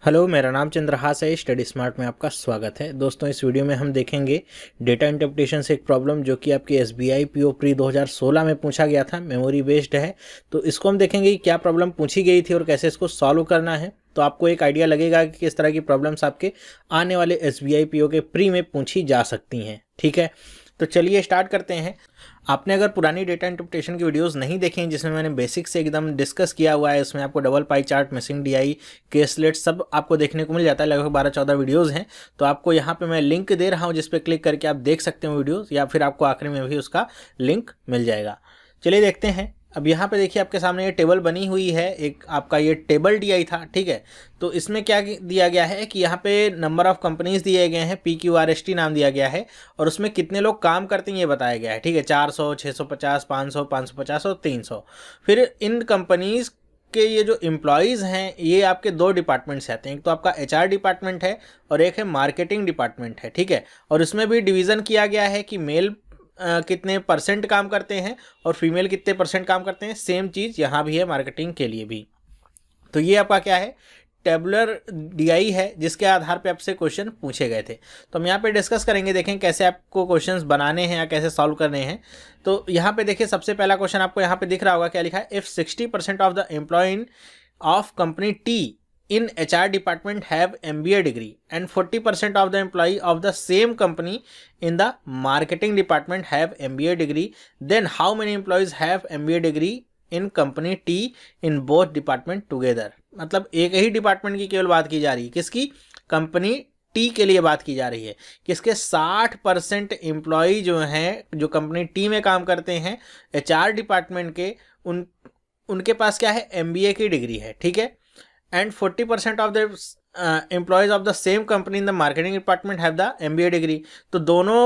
Hello, मेरा नाम चंद्रहास है। स्टडी स्मार्ट में आपका स्वागत है। दोस्तों, इस वीडियो में हम देखेंगे डेटा इंटरप्रिटेशन से एक प्रॉब्लम जो कि आपकी एसबीआई पीओ प्री 2016 में पूछा गया था। मेमोरी बेस्ड है, तो इसको हम देखेंगे कि क्या प्रॉब्लम पूछी गई थी और कैसे इसको सॉल्व करना है। तो आपको एक आइडिया लगेगा कि किस तरह की प्रॉब्लम्स आपके आने वाले एसबीआई पीओ के प्री में पूछी जा सकती हैं। ठीक है, तो चलिए स्टार्ट करते हैं। आपने अगर पुरानी डेटा इंटरप्रिटेशन की वीडियोस नहीं देखे हैं जिसमें मैंने बेसिक से एकदम डिस्कस किया हुआ है, इसमें आपको double pie chart, missing DI, caselet सब आपको देखने को मिल जाता है। लगभग 12-14 वीडियोस हैं। तो आपको यहाँ पे मैं लिंक दे रहा हूँ जिस पे क्लिक करके आप देख सकते हो वीडियोस, या फिर आपको आखिरी में भी उसका लिंक मिल जाएगा। चलिए देखते हैं। अब यहाँ पे देखिए आपके सामने ये टेबल बनी हुई है, एक आपका ये टेबल डीआई था। ठीक है, तो इसमें क्या दिया गया है कि यहाँ पे नंबर ऑफ कंपनीज दिए गए हैं, PQRST नाम दिया गया है, और उसमें कितने लोग काम करते हैं ये बताया गया है। ठीक है, 400, 650, 500, 550 और 300। फिर इन कंपनीज के ये जो एम्प्लॉयज़ हैं ये आपके दो डिपार्टमेंट से आते हैं। एक तो आपका HR डिपार्टमेंट है और एक है मार्केटिंग डिपार्टमेंट है। ठीक है, और इसमें भी डिवीज़न किया गया है कि मेल कितने परसेंट काम करते हैं और फीमेल कितने परसेंट काम करते हैं। सेम चीज़ यहाँ भी है मार्केटिंग के लिए भी। तो ये आपका क्या है, टेबुलर डीआई है जिसके आधार पे आपसे क्वेश्चन पूछे गए थे। तो हम यहाँ पे डिस्कस करेंगे, देखें कैसे आपको क्वेश्चंस बनाने हैं या कैसे सॉल्व करने हैं। तो यहाँ पे देखिए सबसे पहला क्वेश्चन आपको यहाँ पे दिख रहा होगा, क्या लिखा है, if 60% of the employee of company T in HR department have MBA degree and 40% of the employee of the same company in the marketing department have MBA degree, then how many employees have MBA degree in company T in both department together। मतलब एक ही department की केवल बात की जा रही है, किसकी, कंपनी टी के लिए बात की जा रही है। किसके 60% एम्प्लॉई जो हैं, जो कंपनी टी में काम करते हैं HR डिपार्टमेंट के, उनके पास क्या है, MBA की डिग्री है। ठीक है, and 40% of the employees of the same company in the marketing department have the MBA degree। तो दोनों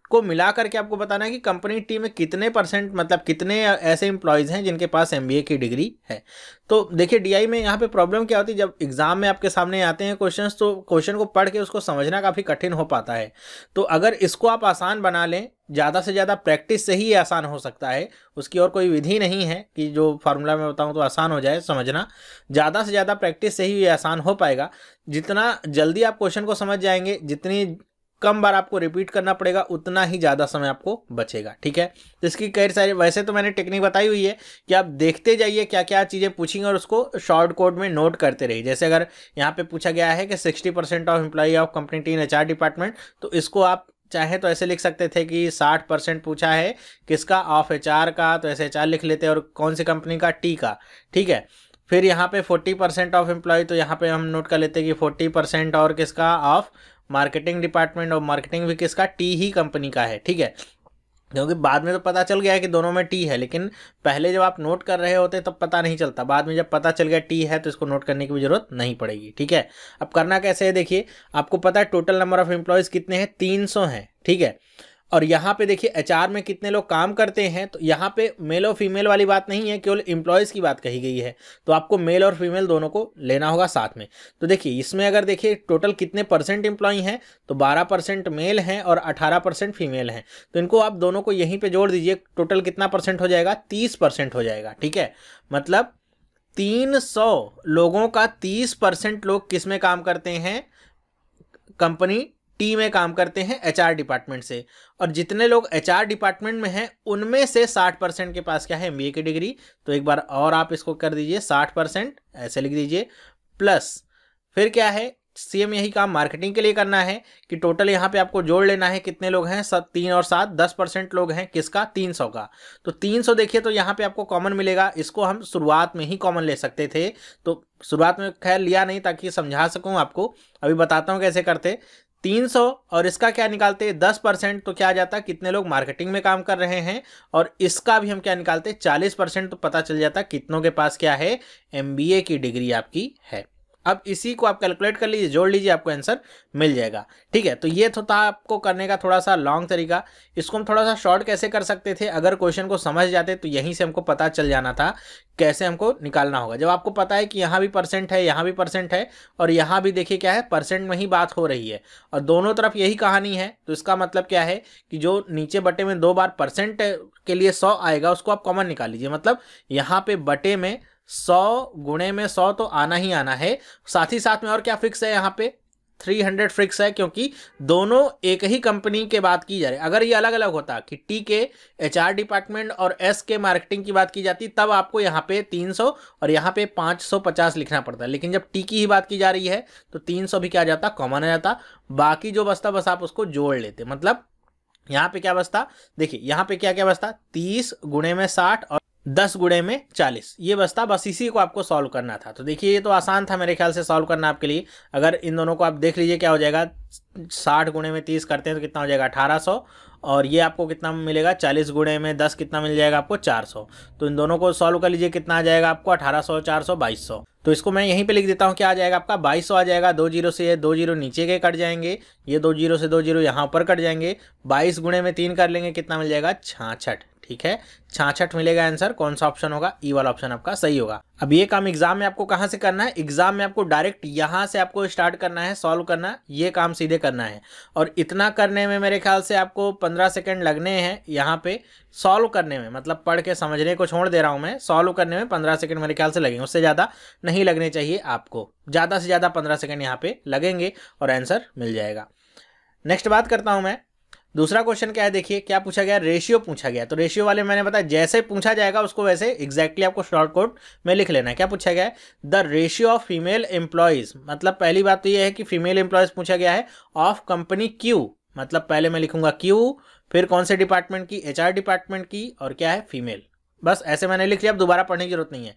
को मिला करके आपको बताना है कि कंपनी टी में कितने परसेंट, मतलब कितने ऐसे एम्प्लॉयज़ हैं जिनके पास MBA की डिग्री है। तो देखिए डीआई में यहाँ पे प्रॉब्लम क्या होती है, जब एग्जाम में आपके सामने आते हैं क्वेश्चंस तो क्वेश्चन को पढ़ के उसको समझना काफ़ी कठिन हो पाता है। तो अगर इसको आप आसान बना लें, ज़्यादा से ज़्यादा प्रैक्टिस से ही ये आसान हो सकता है, उसकी और कोई विधि नहीं है कि जो फार्मूला मैं बताऊँ तो आसान हो जाए समझना। ज़्यादा से ज़्यादा प्रैक्टिस से ही ये आसान हो पाएगा। जितना जल्दी आप क्वेश्चन को समझ जाएंगे, जितनी कम बार आपको रिपीट करना पड़ेगा, उतना ही ज़्यादा समय आपको बचेगा। ठीक है, तो इसकी कई सारी, वैसे तो मैंने टेक्निक बताई हुई है कि आप देखते जाइए क्या क्या चीज़ें पूछेंगे और उसको शॉर्ट कोड में नोट करते रहिए। जैसे अगर यहाँ पे पूछा गया है कि 60% of employee of company T in HR department, तो इसको आप चाहे तो ऐसे लिख सकते थे कि 60% पूछा है किसका, ऑफ HR का, तो ऐसे HR लिख लेते और कौन सी कंपनी का, टी का। ठीक है, फिर यहाँ पे 40% ऑफ एम्प्लॉय, तो यहाँ पे हम नोट कर लेते हैं कि 40% और किसका, ऑफ मार्केटिंग डिपार्टमेंट, और मार्केटिंग भी किसका, टी ही कंपनी का है। ठीक है, क्योंकि बाद में तो पता चल गया है कि दोनों में टी है, लेकिन पहले जब आप नोट कर रहे होते तब पता नहीं चलता। बाद में जब पता चल गया टी है तो इसको नोट करने की भी जरूरत नहीं पड़ेगी। ठीक है, अब करना कैसे है, देखिए आपको पता है टोटल नंबर ऑफ एम्प्लॉयज़ कितने हैं, 300 हैं। ठीक है, और यहाँ पे देखिए HR में कितने लोग काम करते हैं, तो यहाँ पे मेल और फीमेल वाली बात नहीं है, केवल एम्प्लॉयज़ की बात कही गई है। तो आपको मेल और फीमेल दोनों को लेना होगा साथ में। तो देखिए इसमें अगर देखिए टोटल कितने परसेंट एम्प्लॉय हैं, तो 12% मेल हैं और 18% फीमेल हैं। तो इनको आप दोनों को यहीं पर जोड़ दीजिए, टोटल कितना परसेंट हो जाएगा, 30% हो जाएगा। ठीक है, मतलब 300 लोगों का 30% लोग किस में काम करते हैं, कंपनी टी में काम करते हैं HR डिपार्टमेंट से। और जितने लोग HR डिपार्टमेंट में हैं उनमें से 60% के पास क्या है, MBA की डिग्री। तो एक बार और आप इसको कर दीजिए, 60% ऐसे लिख दीजिए, प्लस फिर क्या है, सेम यही काम मार्केटिंग के लिए करना है कि टोटल यहाँ पे आपको जोड़ लेना है कितने लोग हैं, 3 और 7 10% लोग हैं किसका, 300 का। तो 300 देखिए तो यहाँ पे आपको कॉमन मिलेगा। इसको हम शुरुआत में ही कॉमन ले सकते थे, तो शुरुआत में खैर लिया नहीं ताकि समझा सकूँ आपको। अभी बताता हूँ कैसे करते। 300 और इसका क्या निकालते, 10%, तो क्या आ जाता, कितने लोग मार्केटिंग में काम कर रहे हैं, और इसका भी हम क्या निकालते, 40%, तो पता चल जाता कितनों के पास क्या है, MBA की डिग्री आपकी है। अब इसी को आप कैलकुलेट कर लीजिए, जोड़ लीजिए, आपको आंसर मिल जाएगा। ठीक है, तो ये तो था आपको करने का थोड़ा सा लॉन्ग तरीका। इसको हम थोड़ा सा शॉर्ट कैसे कर सकते थे, अगर क्वेश्चन को समझ जाते तो यहीं से हमको पता चल जाना था कैसे हमको निकालना होगा। जब आपको पता है कि यहाँ भी परसेंट है, यहाँ भी परसेंट है, और यहाँ भी देखिए क्या है, परसेंट में ही बात हो रही है, और दोनों तरफ यही कहानी है, तो इसका मतलब क्या है कि जो नीचे बटे में 2 बार परसेंट के लिए 100 आएगा उसको आप कॉमन निकाल लीजिए। मतलब यहाँ पे बटे में 100 गुणे में 100 तो आना ही आना है। साथ ही साथ में और क्या फिक्स है यहाँ पे 300 फिक्स है, क्योंकि दोनों एक ही कंपनी के बात की जा रही है। अगर ये अलग अलग होता कि टी के एचआर डिपार्टमेंट और एस के मार्केटिंग की बात की जाती, तब आपको यहाँ पे 300 और यहाँ पे 550 लिखना पड़ता। लेकिन जब टी की ही बात की जा रही है तो 300 भी क्या आ जाता, कॉमन आ जाता। बाकी जो बचता बस आप उसको जोड़ लेते। मतलब यहाँ पे क्या बचता, देखिए यहाँ पे क्या क्या बचता, 30 गुणे में 60 और 10 गुणे में 40, ये बचता। बस इसी को आपको सॉल्व करना था। तो देखिए ये तो आसान था मेरे ख्याल से सॉल्व करना आपके लिए। अगर इन दोनों को आप देख लीजिए क्या हो जाएगा, 60 गुणे में 30 करते हैं तो कितना हो जाएगा 1800, और ये आपको कितना मिलेगा 40 गुणे में 10 कितना मिल जाएगा आपको 400। तो इन दोनों को सॉल्व कर लीजिए, कितना आ जाएगा आपको 1800 400 2200। तो इसको मैं यहीं पे लिख देता हूँ, क्या आ जाएगा आपका 2200 आ जाएगा। 2 जीरो से ये 2 जीरो नीचे के कट जाएंगे, ये 2 जीरो से 2 जीरो यहाँ ऊपर कट जाएंगे। 22 गुणे में 3 कर लेंगे, कितना मिल जाएगा 66। ठीक है 66 मिलेगा आंसर। कौन सा ऑप्शन होगा, ई वाला ऑप्शन आपका सही होगा। अब ये काम एग्जाम में आपको कहाँ से करना है, एग्जाम में आपको डायरेक्ट यहाँ से आपको स्टार्ट करना है, सॉल्व करना, ये काम सीधे करना है। और इतना करने में मेरे ख्याल से आपको 15 सेकंड लगने हैं यहाँ पे सॉल्व करने में। मतलब पढ़ के समझने को छोड़ दे रहा हूँ मैं, सॉल्व करने में 15 सेकंड मेरे ख्याल से लगेंगे, उससे ज़्यादा नहीं लगने चाहिए आपको। ज़्यादा से ज़्यादा 15 सेकंड यहाँ पे लगेंगे और आंसर मिल जाएगा। नेक्स्ट बात करता हूँ मैं, दूसरा क्वेश्चन क्या है, देखिए क्या पूछा गया, रेशियो पूछा गया। तो रेशियो वाले मैंने बताया जैसे पूछा जाएगा उसको वैसे एग्जैक्टली आपको शॉर्ट कोट में लिख लेना है। क्या पूछा गया है, the ratio of female employees. मतलब पहली बात तो ये है कि फीमेल एम्प्लॉयज़ पूछा गया है ऑफ कंपनी क्यू। मतलब पहले मैं लिखूंगा क्यू, फिर कौन से डिपार्टमेंट की, एचआर डिपार्टमेंट की, और क्या है फीमेल। बस ऐसे मैंने लिख लिया, अब दोबारा पढ़ने की जरूरत नहीं है।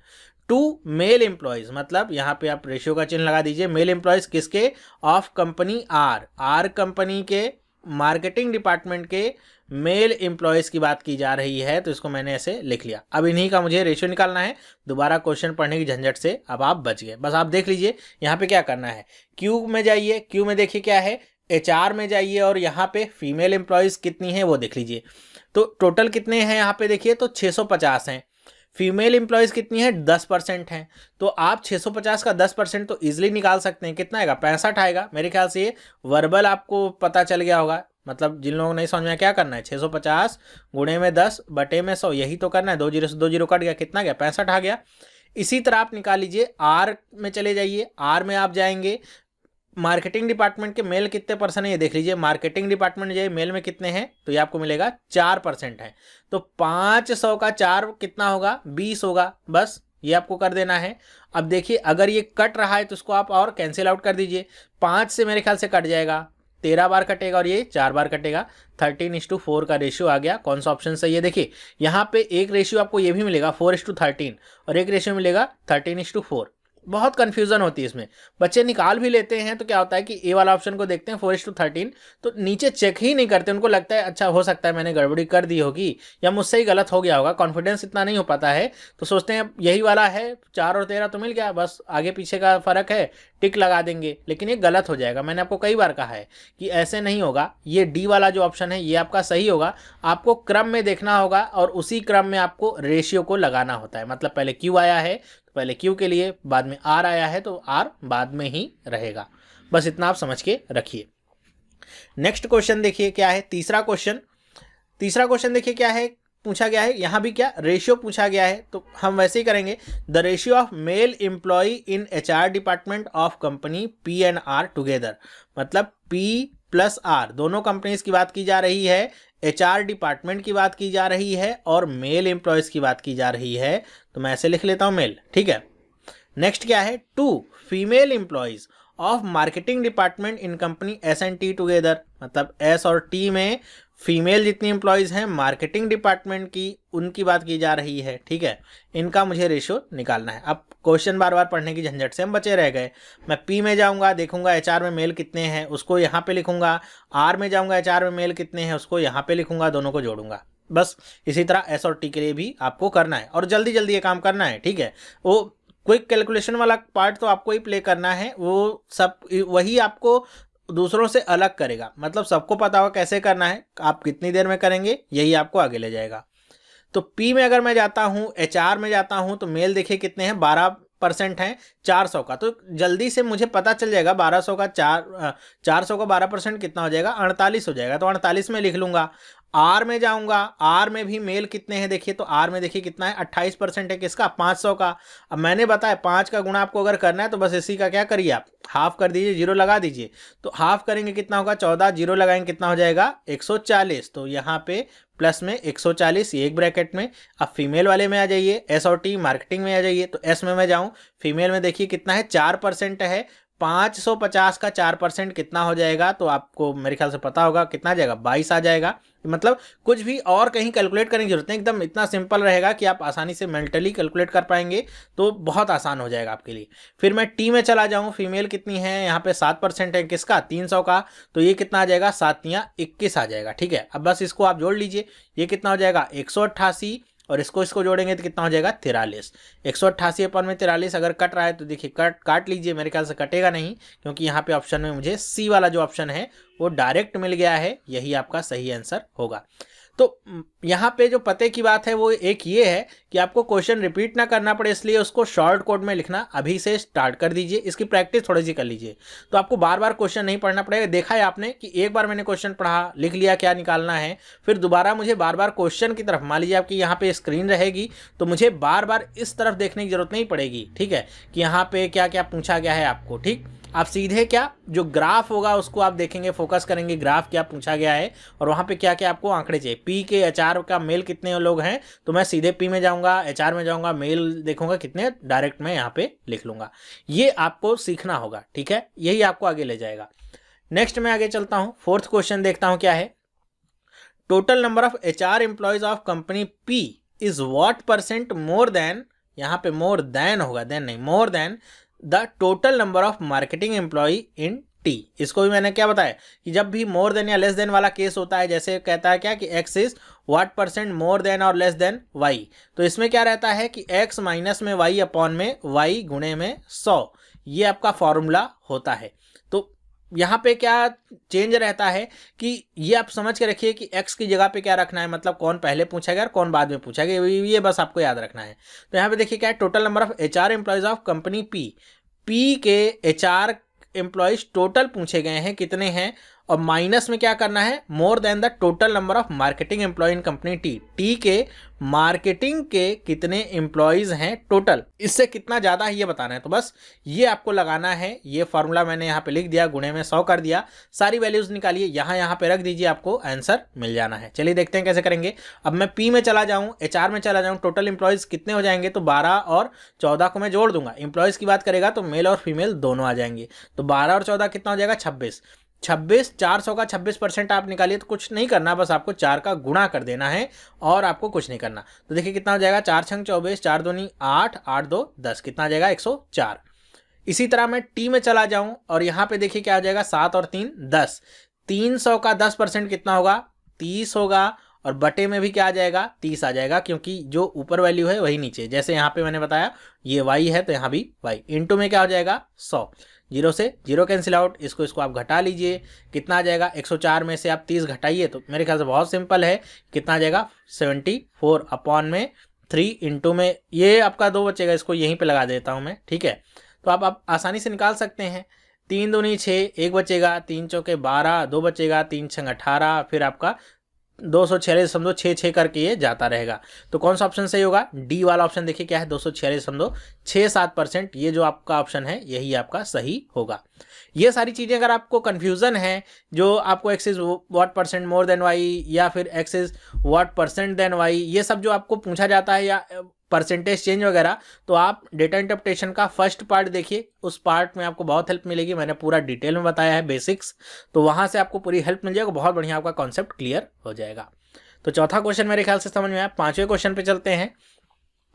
टू मेल एम्प्लॉयज़, मतलब यहाँ पे आप रेशियो का चिन्ह लगा दीजिए। मेल एम्प्लॉयज़ किसके, of company are, R company के मार्केटिंग डिपार्टमेंट के मेल एम्प्लॉयज़ की बात की जा रही है। तो इसको मैंने ऐसे लिख लिया। अब इन्हीं का मुझे रेशियो निकालना है। दोबारा क्वेश्चन पढ़ने की झंझट से अब आप बच गए। बस आप देख लीजिए यहाँ पे क्या करना है, क्यू में जाइए, क्यू में देखिए क्या है, एचआर में जाइए और यहाँ पे फीमेल एम्प्लॉयज़ कितनी है वो देख लीजिए। तो टोटल कितने हैं यहाँ पे देखिए, तो 650 हैं। फीमेल एम्प्लॉयज़ कितनी है, 10% है। तो आप 650 का 10% तो इजीली निकाल सकते हैं। कितना आएगा, 65 आएगा। मेरे ख्याल से ये वर्बल आपको पता चल गया होगा। मतलब जिन लोगों को नहीं समझ में क्या करना है, 650 गुणे में 10 बटे में 100, यही तो करना है। 2 जीरो से 2 जीरो कट गया, कितना गया 65 आ गया। इसी तरह आप निकाल लीजिए, आर में चले जाइए, आर में आप जाएंगे, मार्केटिंग डिपार्टमेंट के मेल कितने परसेंट है ये देख लीजिए। मार्केटिंग डिपार्टमेंट जो मेल में कितने हैं, तो ये आपको मिलेगा 4% है। तो 500 का 4 कितना होगा, 20 होगा। बस ये आपको कर देना है। अब देखिए अगर ये कट रहा है तो इसको आप और कैंसिल आउट कर दीजिए। 5 से मेरे ख्याल से कट जाएगा, 13 बार कटेगा और ये 4 बार कटेगा। 13:4 का रेशियो आ गया। कौन सा ऑप्शन सही है, देखिए यहाँ पे एक रेशियो आपको ये भी मिलेगा 4:13 और एक रेशियो मिलेगा 13:4। बहुत कंफ्यूजन होती है इसमें, बच्चे निकाल भी लेते हैं तो क्या होता है कि ए वाला ऑप्शन को देखते हैं 4:13 तो नीचे चेक ही नहीं करते। उनको लगता है अच्छा हो सकता है मैंने गड़बड़ी कर दी होगी या मुझसे ही गलत हो गया होगा, कॉन्फिडेंस इतना नहीं हो पाता है, तो सोचते हैं यही वाला है, 4 और 13 तो मिल गया, बस आगे पीछे का फर्क है, टिक लगा देंगे। लेकिन ये गलत हो जाएगा। मैंने आपको कई बार कहा है कि ऐसे नहीं होगा। ये डी वाला जो ऑप्शन है ये आपका सही होगा। आपको क्रम में देखना होगा और उसी क्रम में आपको रेशियो को लगाना होता है। मतलब पहले क्यू आया है पहले क्यू के लिए, बाद में आर आया है तो आर बाद में ही रहेगा। बस इतना आप समझ के रखिए। नेक्स्ट क्वेश्चन देखिए क्या है, तीसरा क्वेश्चन देखिए क्या है पूछा गया है। यहाँ भी क्या रेशियो पूछा गया है, तो हम वैसे ही करेंगे। The ratio of male employee in HR department of company P and R together. मतलब पी प्लस आर दोनों कंपनीज की बात की जा रही है, एचआर डिपार्टमेंट की बात की जा रही है और मेल एम्प्लॉयज़ की बात की जा रही है। तो मैं ऐसे लिख लेता हूँ मेल, ठीक है। नेक्स्ट क्या है, 2 female employees of marketing department in company S and T together. मतलब एस और टी में फीमेल जितनी एम्प्लॉयज़ हैं मार्केटिंग डिपार्टमेंट की, उनकी बात की जा रही है, ठीक है। इनका मुझे रेशियो निकालना है। अब क्वेश्चन बार बार पढ़ने की झंझट से हम बचे रह गए। मैं पी में जाऊंगा, देखूंगा एचआर में मेल कितने हैं, उसको यहाँ पे लिखूंगा। आर में जाऊंगा, एचआर में मेल कितने हैं, उसको यहाँ पे लिखूंगा, दोनों को जोड़ूंगा। बस इसी तरह एस और टी के लिए भी आपको करना है और जल्दी जल्दी ये काम करना है, ठीक है। वो क्विक कैलकुलेशन वाला पार्ट तो आपको ही प्ले करना है, वो सब वही आपको दूसरों से अलग करेगा। मतलब सबको पता होगा कैसे करना है, आप कितनी देर में करेंगे, यही आपको आगे ले जाएगा। तो पी में अगर मैं जाता हूँ, एचआर में जाता हूँ, तो मेल देखिए कितने हैं, 12 परसेंट है 400 का, तो जल्दी से मुझे पता चल जाएगा 1200 का 400 का 12% कितना हो जाएगा, 48 हो जाएगा। तो 48 में लिख लूंगा। आर में जाऊंगा, आर में भी मेल कितने हैं देखिए, तो आर में देखिए कितना है, 28% है किसका, 500 का। अब मैंने बताया 5 का गुणा आपको अगर करना है तो बस इसी का क्या करिए आप, हाफ कर दीजिए, जीरो लगा दीजिए। तो हाफ करेंगे कितना होगा, 14, जीरो लगाएंगे कितना हो जाएगा, 140। तो यहाँ पे प्लस में 140, ये एक ब्रैकेट में। अब फीमेल वाले में आ जाइए, एस और टी मार्केटिंग में आ जाइए। तो एस में मैं जाऊं, फीमेल में देखिए कितना है, 4% है। 550 का 4% कितना हो जाएगा, तो आपको मेरे ख्याल से पता होगा कितना आ जाएगा, 22 आ जाएगा। मतलब कुछ भी और कहीं कैलकुलेट करने की जरूरत नहीं, एकदम इतना सिंपल रहेगा कि आप आसानी से मेंटली कैलकुलेट कर पाएंगे, तो बहुत आसान हो जाएगा आपके लिए। फिर मैं टी में चला जाऊं, फीमेल कितनी है, यहाँ पे 7% है किसका, 300 का। तो ये कितना आ जाएगा, 7 या 21 आ जाएगा। ठीक है, अब बस इसको आप जोड़ लीजिए, ये कितना हो जाएगा, 188, और इसको जोड़ेंगे तो कितना हो जाएगा, 43। 188 अपन में 43 अगर कट रहा है तो देखिए काट लीजिए, मेरे ख्याल से कटेगा नहीं, क्योंकि यहाँ पे ऑप्शन में मुझे सी वाला जो ऑप्शन है वो डायरेक्ट मिल गया है, यही आपका सही आंसर होगा। तो यहाँ पे जो पते की बात है वो एक ये है कि आपको क्वेश्चन रिपीट ना करना पड़े, इसलिए उसको शॉर्ट कोड में लिखना अभी से स्टार्ट कर दीजिए, इसकी प्रैक्टिस थोड़ी सी कर लीजिए, तो आपको बार बार क्वेश्चन नहीं पढ़ना पड़ेगा। देखा है आपने कि एक बार मैंने क्वेश्चन पढ़ा, लिख लिया क्या निकालना है, फिर दोबारा मुझे बार बार क्वेश्चन की तरफ, मान लीजिए आपकी यहाँ पे स्क्रीन रहेगी तो मुझे बार बार इस तरफ देखने की जरूरत नहीं पड़ेगी। ठीक है, कि यहाँ पे क्या क्या पूछा गया है आपको। ठीक, आप सीधे क्या जो ग्राफ होगा उसको आप देखेंगे, फोकस करेंगे ग्राफ क्या पूछा गया है और वहां पे क्या क्या आपको आंकड़े चाहिए। पी के एचआर का मेल कितने लोग हैं, तो मैं सीधे पी में जाऊंगा, एचआर में जाऊंगा, मेल देखूंगा कितने, डायरेक्ट मैं यहाँ पे लिख लूंगा। ये आपको सीखना होगा। ठीक है, यही आपको आगे ले जाएगा। नेक्स्ट मैं आगे चलता हूं, फोर्थ क्वेश्चन देखता हूं क्या है। Total number of HR employees of company P is what percent more than, यहाँ पे मोर देन होगा, देन नहीं, more than the total number of marketing employee in T. इसको भी मैंने क्या बताया कि जब भी मोर देन या लेस देन वाला केस होता है, जैसे कहता है क्या कि x is what percent more than or less than y, तो इसमें क्या रहता है कि x माइनस में y अपॉन में y गुणे में 100, ये आपका फॉर्मूला होता है। तो यहाँ पे क्या चेंज रहता है कि ये आप समझ के रखिए कि x की जगह पे क्या रखना है, मतलब कौन पहले पूछा गया और कौन बाद में पूछा गया, ये बस आपको याद रखना है। तो यहाँ पे देखिए क्या है, total number of HR employees of company P के एचआर एम्प्लॉयज टोटल पूछे गए हैं कितने हैं, और माइनस में क्या करना है, more than the total number of marketing employee in company T. T के मार्केटिंग के कितने एम्प्लॉयज हैं टोटल, इससे कितना ज्यादा है ये बताना है। तो बस ये आपको लगाना है, ये फॉर्मूला मैंने यहाँ पे लिख दिया, गुणे में 100 कर दिया, सारी वैल्यूज निकालिए, यहाँ पे रख दीजिए, आपको आंसर मिल जाना है। चलिए देखते हैं कैसे करेंगे। अब मैं पी में चला जाऊँ, एचआर में चला जाऊँ, टोटल एम्प्लॉयज कितने हो जाएंगे, तो 12 और 14 को मैं जोड़ दूंगा। एम्प्लॉयज की बात करेगा तो मेल और फीमेल दोनों आ जाएंगे, तो 12 और 14 कितना हो जाएगा, 26। 400 का 26% आप निकालिए, तो कुछ नहीं करना, बस आपको 4 का गुणा कर देना है और आपको कुछ नहीं करना। तो देखिए कितना हो जाएगा, 4 छंग 24, 4 दूनी 8, 8 2 10, कितना आ जाएगा, 104। इसी तरह मैं टी में चला जाऊं और यहाँ पे देखिए क्या हो जाएगा, 7 और 3 10। 300 का 10% कितना होगा, 30 होगा, और बटे में भी क्या आ जाएगा, 30 आ जाएगा, क्योंकि जो ऊपर वैल्यू है वही नीचे, जैसे यहाँ पे मैंने बताया ये y है तो यहाँ भी y, इनटू में क्या हो जाएगा 100, जीरो से जीरो कैंसिल आउट, इसको आप घटा लीजिए, कितना आ जाएगा, 104 में से आप 30 घटाइए तो मेरे ख्याल से बहुत सिंपल है, कितना आ जाएगा 74 अपॉन में 3 इंटू में ये आपका 2 बचेगा, इसको यहीं पे लगा देता हूँ मैं। ठीक है, तो आप आसानी से निकाल सकते हैं। 3 दूनी 6, 1 बचेगा, 3 चौके 12, 2 बचेगा, 3 छंग 18, फिर आपका 246.6 करके ये जाता रहेगा। तो कौन सा ऑप्शन सही होगा, डी वाला ऑप्शन देखिए क्या है, 246.67%, ये जो आपका ऑप्शन है यही आपका सही होगा। ये सारी चीजें अगर आपको कंफ्यूजन है, जो आपको x is what percent more than y या फिर x is what percent than y, ये सब जो आपको पूछा जाता है या परसेंटेज चेंज वगैरह, तो आप डेटा इंटरप्रिटेशन का फर्स्ट पार्ट देखिए, उस पार्ट में आपको बहुत हेल्प मिलेगी, मैंने पूरा डिटेल में बताया है बेसिक्स, तो वहां से आपको पूरी हेल्प मिल जाएगा, बहुत बढ़िया आपका कॉन्सेप्ट क्लियर हो जाएगा। तो चौथा क्वेश्चन मेरे ख्याल से समझ में आया। पांचवें क्वेश्चन पे चलते हैं।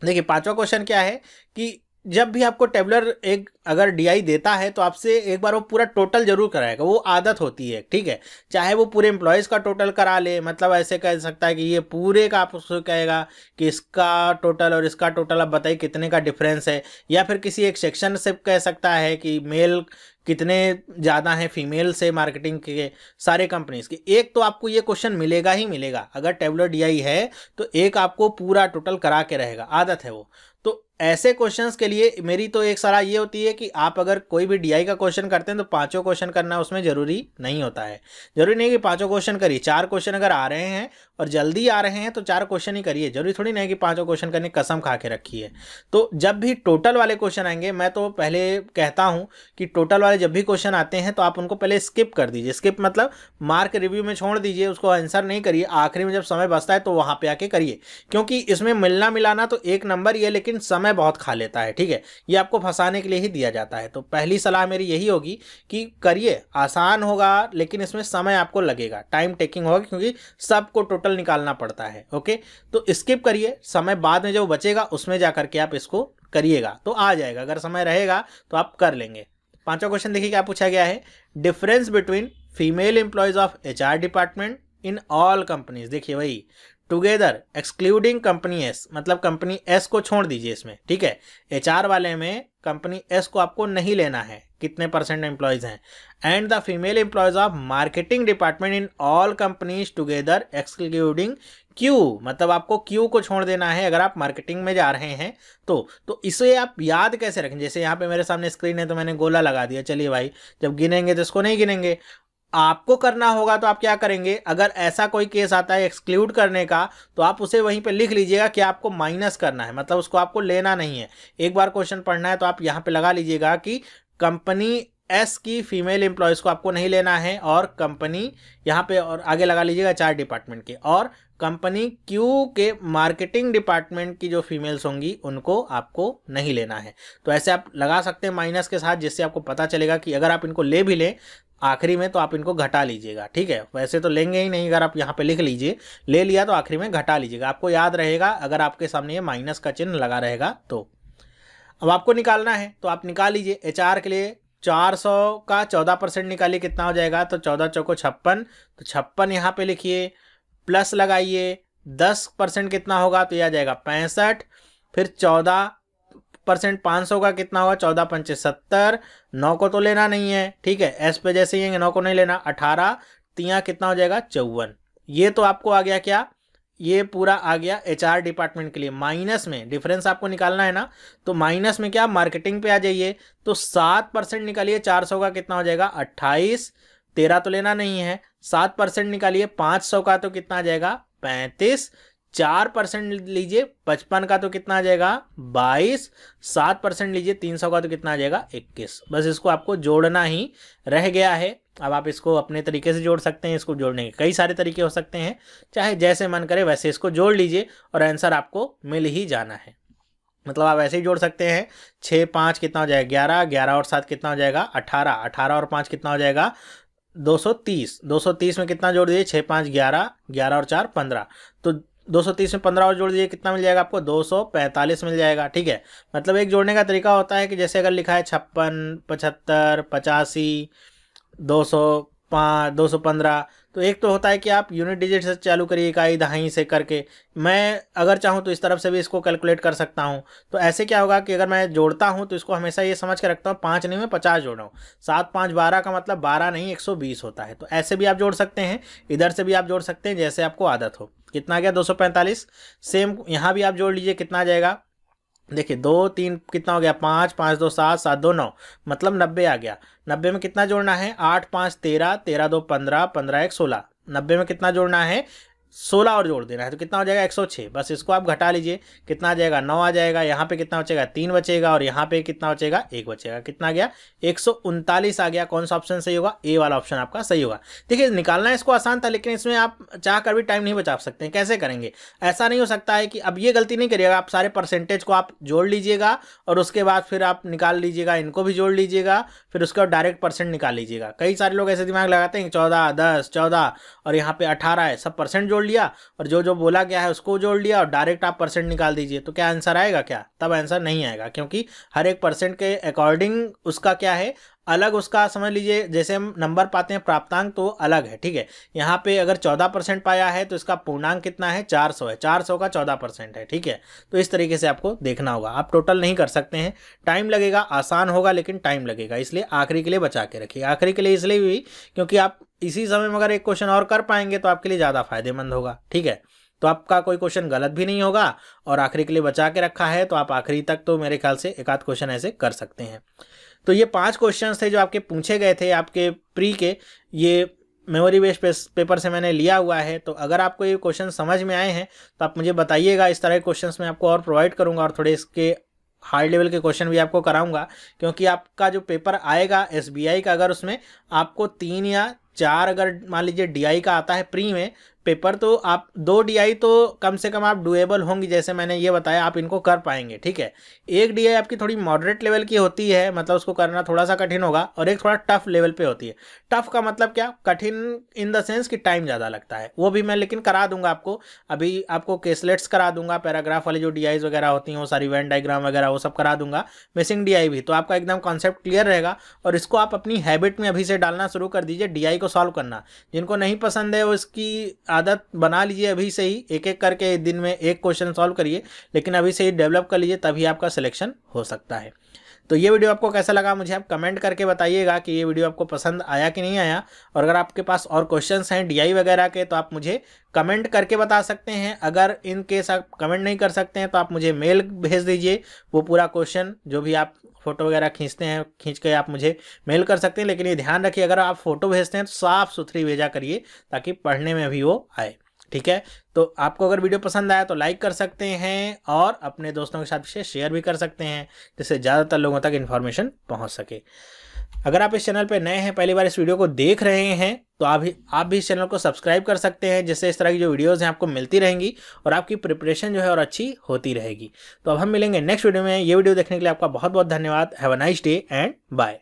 देखिए पांचवा क्वेश्चन क्या है कि जब भी आपको टेबलर एक अगर डीआई देता है तो आपसे एक बार वो पूरा टोटल जरूर कराएगा, वो आदत होती है। ठीक है, चाहे वो पूरे एम्प्लॉयज़ का टोटल करा ले, मतलब ऐसे कह सकता है कि ये पूरे का आप उसको कहेगा कि इसका टोटल और इसका टोटल आप बताइए कितने का डिफरेंस है, या फिर किसी एक सेक्शन से कह सकता है कि मेल कितने ज़्यादा हैं फीमेल से मार्केटिंग के सारे कंपनीज के। एक तो आपको ये क्वेश्चन मिलेगा ही मिलेगा, अगर टेबलर डीआई है तो एक आपको पूरा टोटल करा के रहेगा, आदत है वो। तो ऐसे क्वेश्चंस के लिए मेरी तो एक सलाह ये होती है कि आप अगर कोई भी डीआई का क्वेश्चन करते हैं तो पांचों क्वेश्चन करना उसमें ज़रूरी नहीं होता है। ज़रूरी नहीं कि पांचों क्वेश्चन करिए, 4 क्वेश्चन अगर आ रहे हैं और जल्दी आ रहे हैं तो 4 क्वेश्चन ही करिए। जरूरी थोड़ी नहीं कि पांचों क्वेश्चन करने कसम खा के रखी है। तो जब भी टोटल वाले क्वेश्चन आएंगे, मैं तो पहले कहता हूँ कि टोटल वाले जब भी क्वेश्चन आते हैं तो आप उनको पहले स्किप कर दीजिए। स्किप मतलब मार्क रिव्यू में छोड़ दीजिए, उसको आंसर नहीं करिए, आखिरी में जब समय बचता है तो वहाँ पे आके करिए। क्योंकि इसमें मिलना मिलाना तो एक नंबर ही है, लेकिन समय बहुत खा लेता है। ठीक है, ये आपको फंसाने के लिए ही दिया जाता है। तो पहली सलाह मेरी यही होगी कि करिए, आसान होगा लेकिन इसमें समय आपको लगेगा, टाइम टेकिंग होगा, क्योंकि सबको टोटल निकालना पड़ता है। ओके, तो स्किप करिए, समय बाद में जो बचेगा उसमें जा करके आप इसको करिएगा तो आ जाएगा। अगर समय रहेगा तो आप कर लेंगे। पांचवा क्वेश्चन देखिए क्या पूछा गया है। Difference between female employees of HR department in all companies. देखिए वही टुगेदर एक्सक्लूडिंग कंपनी एस, मतलब कंपनी एस को छोड़ दीजिए इसमें। ठीक है, एचआर वाले में कंपनी एस को आपको नहीं लेना है, कितने परसेंट एम्प्लॉयज हैं। And the female employees of marketing department in all companies together excluding Q, मतलब आपको क्यू को छोड़ देना है अगर आप मार्केटिंग में जा रहे हैं तो इसे आप याद कैसे रखें। जैसे यहाँ पे मेरे सामने स्क्रीन है तो मैंने गोला लगा दिया, चलिए भाई जब गिनेंगे तो इसको नहीं गिनेंगे। आपको करना होगा तो आप क्या करेंगे, अगर ऐसा कोई केस आता है एक्सक्लूड करने का तो आप उसे वहीं पे लिख लीजिएगा कि आपको माइनस करना है, मतलब उसको आपको लेना नहीं है। एक बार क्वेश्चन पढ़ना है तो आप यहाँ पे लगा लीजिएगा कि कंपनी एस की फीमेल एम्प्लॉयज को आपको नहीं लेना है, और कंपनी यहाँ पे और आगे लगा लीजिएगा एचआर डिपार्टमेंट के, और कंपनी क्यू के मार्केटिंग डिपार्टमेंट की जो फीमेल्स होंगी उनको आपको नहीं लेना है। तो ऐसे आप लगा सकते हैं माइनस के साथ, जिससे आपको पता चलेगा कि अगर आप इनको ले भी लें आखिरी में तो आप इनको घटा लीजिएगा। ठीक है, वैसे तो लेंगे ही नहीं, अगर आप यहाँ पे लिख लीजिए, ले लिया तो आखिरी में घटा लीजिएगा, आपको याद रहेगा अगर आपके सामने ये माइनस का चिन्ह लगा रहेगा तो। अब आपको निकालना है तो आप निकाल लीजिए। एचआर के लिए 400 का 14% निकालिए, कितना हो जाएगा, तो 14 चौको 56, तो 56 यहाँ पे लिखिए, प्लस लगाइए 10% कितना होगा, तो यह आ जाएगा 65, फिर 14% 500 का कितना होगा, 14 पंचे 70, 9 को तो लेना नहीं है। ठीक है, एस पे जैसे ही 9 को नहीं लेना, 18 तिया कितना हो जाएगा 54। ये तो आपको आ गया क्या, ये पूरा आ गया एचआर डिपार्टमेंट के लिए। माइनस में डिफरेंस आपको निकालना है ना, तो माइनस में क्या, मार्केटिंग पे आ जाइए, तो 7% निकालिए, 400 का कितना हो जाएगा 28, 13 तो लेना नहीं है, 7% निकालिए 500 का तो कितना आ जाएगा 35, 4% लीजिए 55 का तो कितना आ जाएगा 22, 7% लीजिए 300 का तो कितना आ जाएगा 21। बस इसको आपको जोड़ना ही रह गया है। अब आप इसको अपने तरीके से जोड़ सकते हैं, इसको जोड़ने के कई सारे तरीके हो सकते हैं, चाहे जैसे मन करे वैसे इसको जोड़ लीजिए और आंसर आपको मिल ही जाना है। मतलब आप ऐसे ही जोड़ सकते हैं, 6 5 कितना हो जाएगा 11, 11 और 7 कितना हो जाएगा 18, 18 और 5 कितना हो जाएगा 230, 230 में कितना जोड़ दीजिए 6 5 11, 11 और 4 15, तो 230 में 15 और जोड़ दीजिए, कितना मिल जाएगा आपको 245 मिल जाएगा। ठीक है, मतलब एक जोड़ने का तरीका होता है कि जैसे अगर लिखा है 56, 75, 85, 205, 215, तो एक तो होता है कि आप यूनिट डिजिट से चालू करिए, इकाई दहाई से करके। मैं अगर चाहूँ तो इस तरफ से भी इसको कैलकुलेट कर सकता हूँ। तो ऐसे क्या होगा कि अगर मैं जोड़ता हूँ तो इसको हमेशा ये समझ के रखता हूँ 5 नहीं मैं 50 जोड़ रहा हूँ, 7 5 12 का मतलब 12 नहीं 120 होता है। तो ऐसे भी आप जोड़ सकते हैं, इधर से भी आप जोड़ सकते हैं, जैसे आपको आदत हो। कितना आ गया 245, सेम यहाँ भी आप जोड़ लीजिए, कितना आ जाएगा, देखिए 2 3 कितना हो गया 5 5 2 7 7 2 9, मतलब 90 आ गया। 90 में कितना जोड़ना है 8 5 13, 13 2 15, 15 1 16, 90 में कितना जोड़ना है 16 और जोड़ देना है, तो कितना हो जाएगा 106। बस इसको आप घटा लीजिए, कितना आ जाएगा 9 आ जाएगा, यहाँ पे कितना बचेगा 3 बचेगा, और यहाँ पे कितना बचेगा 1 बचेगा, कितना आ गया 139 आ गया। कौन सा ऑप्शन सही होगा, ए वाला ऑप्शन आपका सही होगा। देखिए निकालना इसको आसान था, लेकिन इसमें आप चाह कर भी टाइम नहीं बचा सकते हैं। कैसे करेंगे, ऐसा नहीं हो सकता है कि अब ये गलती नहीं करिएगा, आप सारे परसेंटेज को आप जोड़ लीजिएगा और उसके बाद फिर आप निकाल लीजिएगा, इनको भी जोड़ लीजिएगा, फिर उसके बाद डायरेक्ट परसेंट निकाल लीजिएगा। कई सारे लोग ऐसे दिमाग लगाते हैं 14 10 14 और यहाँ पे 18 है, सब परसेंट जोड़ लिया और जो जो बोला गया है उसको जोड़ लिया और डायरेक्ट आप परसेंट निकाल दीजिए, तो क्या आंसर आएगा, क्या तब आंसर नहीं आएगा, क्योंकि हर एक परसेंट के अकॉर्डिंग उसका क्या है अलग, उसका समझ लीजिए जैसे हम नंबर पाते हैं प्राप्तांक तो अलग है। ठीक है, यहाँ पे अगर 14% पाया है तो इसका पूर्णांक कितना है 400 है, 400 का 14% है। ठीक है, तो इस तरीके से आपको देखना होगा, आप टोटल नहीं कर सकते हैं, टाइम लगेगा, आसान होगा लेकिन टाइम लगेगा, इसलिए आखिरी के लिए बचा के रखिए। आखिरी के लिए इसलिए भी क्योंकि आप इसी समय में अगर एक क्वेश्चन और कर पाएंगे तो आपके लिए ज़्यादा फायदेमंद होगा। ठीक है, तो आपका कोई क्वेश्चन गलत भी नहीं होगा और आखिरी के लिए बचा के रखा है, तो आप आखिरी तक तो मेरे ख्याल से एक आध क्वेश्चन ऐसे कर सकते हैं। तो ये 5 क्वेश्चंस थे जो आपके पूछे गए थे आपके प्री के, ये मेमोरी बेस्ड पेपर से मैंने लिया हुआ है। तो अगर आपको ये क्वेश्चन समझ में आए हैं तो आप मुझे बताइएगा, इस तरह के क्वेश्चंस मैं आपको और प्रोवाइड करूंगा और थोड़े इसके हाई लेवल के क्वेश्चन भी आपको कराऊंगा, क्योंकि आपका जो पेपर आएगा एसबीआई का, अगर उसमें आपको 3 या 4 अगर मान लीजिए डीआई का आता है प्री में पेपर, तो आप 2 डीआई तो कम से कम आप डुएबल होंगी, जैसे मैंने ये बताया आप इनको कर पाएंगे, ठीक है। एक डीआई आपकी थोड़ी मॉडरेट लेवल की होती है, मतलब उसको करना थोड़ा सा कठिन होगा, और एक थोड़ा टफ लेवल पे होती है। टफ का मतलब क्या, कठिन इन द सेंस कि टाइम ज़्यादा लगता है, वो भी मैं लेकिन करा दूंगा आपको। अभी आपको केसलेट्स करा दूंगा, पैराग्राफ वाली जो डीआईज वगैरह होती हैं वो सारी वेन डायग्राम वगैरह वो सब करा दूंगा, मिसिंग डीआई भी, तो आपका एकदम कॉन्सेप्ट क्लियर रहेगा। और इसको आप अपनी हैबिट में अभी से डालना शुरू कर दीजिए, डीआई को सॉल्व करना। जिनको नहीं पसंद है वो इसकी आदत बना लीजिए अभी से ही, एक एक करके दिन में एक क्वेश्चन सॉल्व करिए, लेकिन अभी से ही डेवलप कर लीजिए, तभी आपका सिलेक्शन हो सकता है। तो ये वीडियो आपको कैसा लगा मुझे आप कमेंट करके बताइएगा कि ये वीडियो आपको पसंद आया कि नहीं आया। और अगर आपके पास और क्वेश्चंस हैं डीआई वगैरह के तो आप मुझे कमेंट करके बता सकते हैं। अगर इन केस आप कमेंट नहीं कर सकते हैं तो आप मुझे मेल भेज दीजिए, वो पूरा क्वेश्चन जो भी आप फोटो वगैरह खींचते हैं खींच के आप मुझे मेल कर सकते हैं। लेकिन ये ध्यान रखिए, अगर आप फोटो भेजते हैं तो साफ़ सुथरी भेजा करिए, ताकि पढ़ने में भी वो आए, ठीक है। तो आपको अगर वीडियो पसंद आया तो लाइक कर सकते हैं और अपने दोस्तों के साथ इसे शेयर भी कर सकते हैं, जिससे ज़्यादातर लोगों तक इन्फॉर्मेशन पहुंच सके। अगर आप इस चैनल पर नए हैं, पहली बार इस वीडियो को देख रहे हैं, तो आप भी इस चैनल को सब्सक्राइब कर सकते हैं, जिससे इस तरह की जो वीडियोज़ हैं आपको मिलती रहेंगी और आपकी प्रिपरेशन जो है और अच्छी होती रहेगी। तो अब हम मिलेंगे नेक्स्ट वीडियो में। ये वीडियो देखने के लिए आपका बहुत बहुत धन्यवाद। Have a nice day and bye.